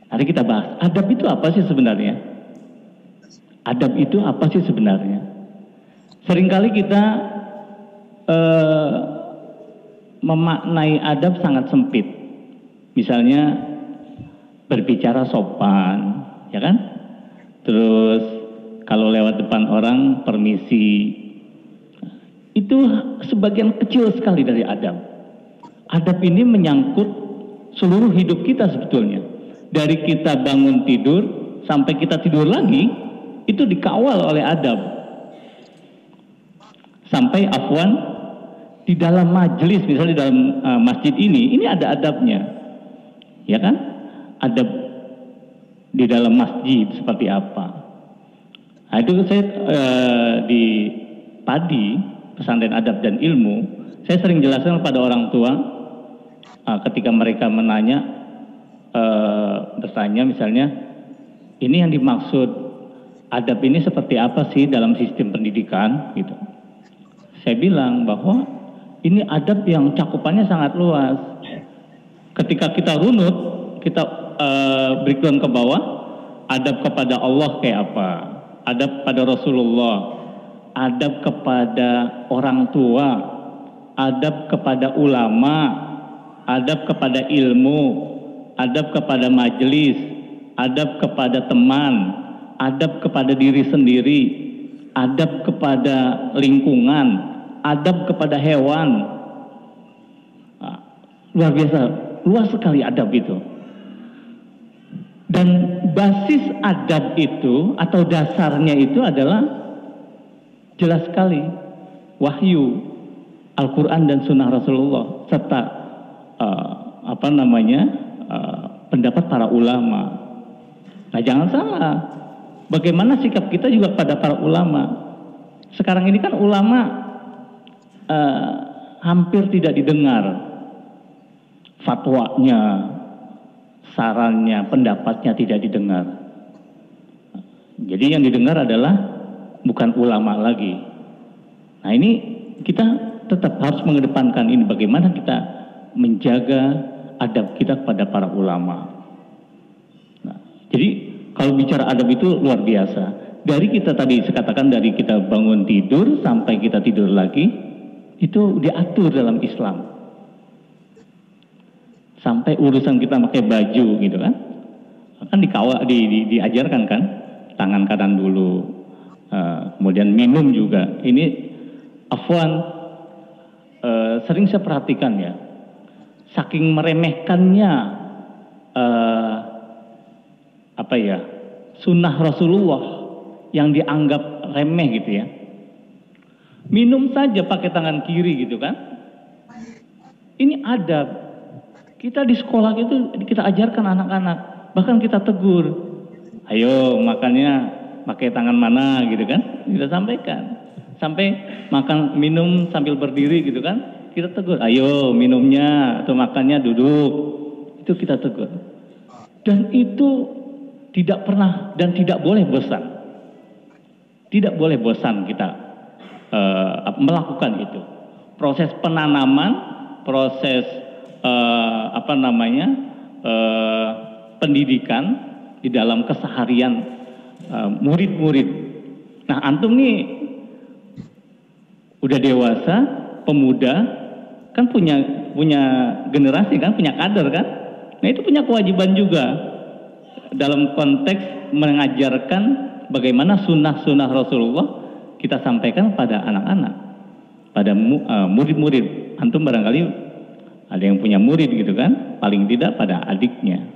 Hari kita bahas, adab itu apa sih sebenarnya? Adab itu apa sih sebenarnya? Seringkali kita memaknai adab sangat sempit. Misalnya berbicara sopan, ya kan? Terus kalau lewat depan orang permisi. Itu sebagian kecil sekali dari adab. Adab ini menyangkut seluruh hidup kita sebetulnya. Dari kita bangun tidur sampai kita tidur lagi, itu dikawal oleh adab. Sampai afwan, di dalam majelis, misalnya di dalam masjid ini ada adabnya. Ya kan? Adab di dalam masjid seperti apa. Nah, itu saya di Padi, Pesantren Adab dan Ilmu, saya sering jelaskan kepada orang tua ketika mereka bertanya misalnya, ini yang dimaksud adab ini seperti apa sih dalam sistem pendidikan gitu. Saya bilang bahwa ini adab yang cakupannya sangat luas. Ketika kita runut, kita breakdown ke bawah, adab kepada Allah kayak apa, adab pada Rasulullah, adab kepada orang tua, adab kepada ulama, adab kepada ilmu, adab kepada majelis, adab kepada teman, adab kepada diri sendiri, adab kepada lingkungan, adab kepada hewan. Nah, luar biasa, luas sekali adab itu. Dan basis adab itu atau dasarnya itu adalah jelas sekali wahyu Al-Quran dan Sunnah Rasulullah serta pendapat para ulama. Nah, jangan salah, bagaimana sikap kita juga pada para ulama. Sekarang ini kan ulama hampir tidak didengar fatwanya, sarannya, pendapatnya tidak didengar. Jadi yang didengar adalah bukan ulama lagi. Nah, ini kita tetap harus mengedepankan ini, bagaimana kita menjaga adab kita kepada para ulama. Nah, jadi kalau bicara adab itu luar biasa. Dari kita tadi saya katakan, dari kita bangun tidur sampai kita tidur lagi, itu diatur dalam Islam. Sampai urusan kita pakai baju gitu kan dikawal, diajarkan kan, tangan kanan dulu, kemudian minum juga. Ini afwan, sering saya perhatikan ya, saking meremehkannya sunnah Rasulullah yang dianggap remeh gitu ya. Minum saja pakai tangan kiri gitu kan. Ini adab. Kita di sekolah itu kita ajarkan anak-anak, bahkan kita tegur, ayo makannya pakai tangan mana gitu kan, kita sampaikan. Sampai minum sambil berdiri gitu kan, kita tegur, ayo minumnya atau makannya duduk, itu kita tegur. Dan itu tidak pernah dan tidak boleh bosan, tidak boleh bosan kita melakukan itu. Proses penanaman, proses pendidikan di dalam keseharian murid-murid. Nah, antum nih udah dewasa, pemuda, kan punya generasi kan, punya kader kan. Nah, itu punya kewajiban juga dalam konteks mengajarkan bagaimana sunnah-sunnah Rasulullah kita sampaikan pada anak-anak, pada murid-murid. Antum barangkali ada yang punya murid gitu kan, paling tidak pada adiknya.